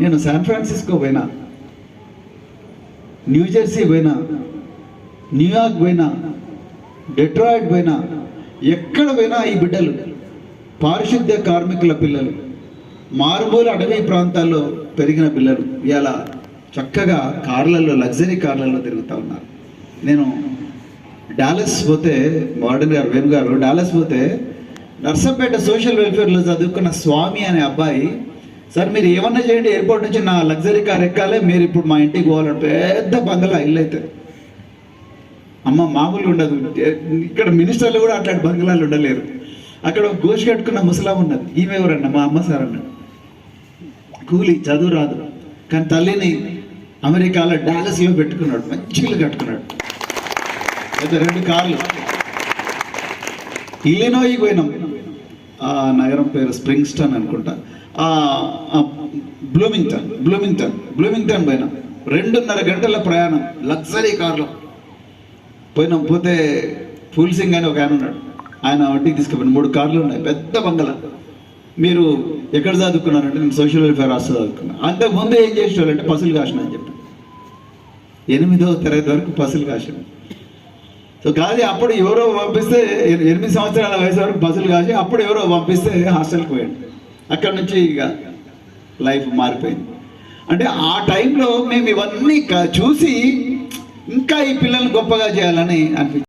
నేను San Francisco పోయినా, New Jersey పోయినా, న్యూయార్క్ పోయినా, డెట్రాయిట్ పోయినా, ఎక్కడ పోయినా ఈ బిడ్డలు పారిశుద్ధ్య కార్మికుల పిల్లలు, మారుమూల అడవి ప్రాంతాల్లో పెరిగిన పిల్లలు ఇలా చక్కగా కార్లలో, లగ్జరీ కార్లలో తిరుగుతూ ఉన్నారు. నేను డాలస్ పోతే, వార్డెన్ గారు వేణు గారు డాలస్ పోతే నర్సంపేట సోషల్ వెల్ఫేర్లో చదువుకున్న స్వామి అనే అబ్బాయి, సార్ మీరు ఏమన్నా చేయండి, ఎయిర్పోర్ట్ నుంచి నా లగ్జరీ కార్ ఎక్కాలి, మీరు ఇప్పుడు మా ఇంటికి పోవాలంటే పెద్ద బంగ్లా ఇల్లు అయితే అమ్మ మామూలుగా ఉండదు. ఇక్కడ మినిస్టర్లు కూడా అట్లాంటి బంగ్లాలు ఉండలేరు. అక్కడ గోష్ కట్టుకున్న ముసలాం ఉన్నది, ఈమె ఎవరన్నా మా అమ్మ సార్ అన్నాడు. కూలి, చదువు రాదు, కానీ తల్లిని అమెరికాలో డాలస్లో పెట్టుకున్నాడు, మంచి ఇల్లు కట్టుకున్నాడు, అయితే 2 కార్లు. ఇల్లినోయికి పోయినాం, ఆ నగరం పేరు స్ప్రింగ్స్టన్ అనుకుంటా, బ్లూమింగ్టన్ పోయినాం. 2.5 గంటల ప్రయాణం లగ్జరీ కార్లో పోయినాం. పోతే ఫూల్ సింగ్ అని ఒక ఆయన ఉన్నాడు, ఆయన వడ్డీకి తీసుకుపోయిన 3 కార్లు ఉన్నాయి, పెద్ద బంగళ. మీరు ఎక్కడ చదువుకున్నారంటే నేను సోషల్ వెల్ఫేర్ రాష్ట్ర చదువుకున్నాను. అంతకుముందు ఏం చేసేవాళ్ళంటే పసులు కాసిన అని చెప్పి 8వ తరగతి వరకు పసులు కాసిన. సో కాదు, అప్పుడు ఎవరో పంపిస్తే 8 సంవత్సరాల వయసు వరకు పసులు కాసి అప్పుడు ఎవరో పంపిస్తే హాస్టల్కి పోయాడు. అక్కడ నుంచి ఇక లైఫ్ మారిపోయింది. అంటే ఆ టైంలో మేము ఇవన్నీ చూసి ఇంకా ఈ పిల్లల్ని గొప్పగా చేయాలని అనిపించింది.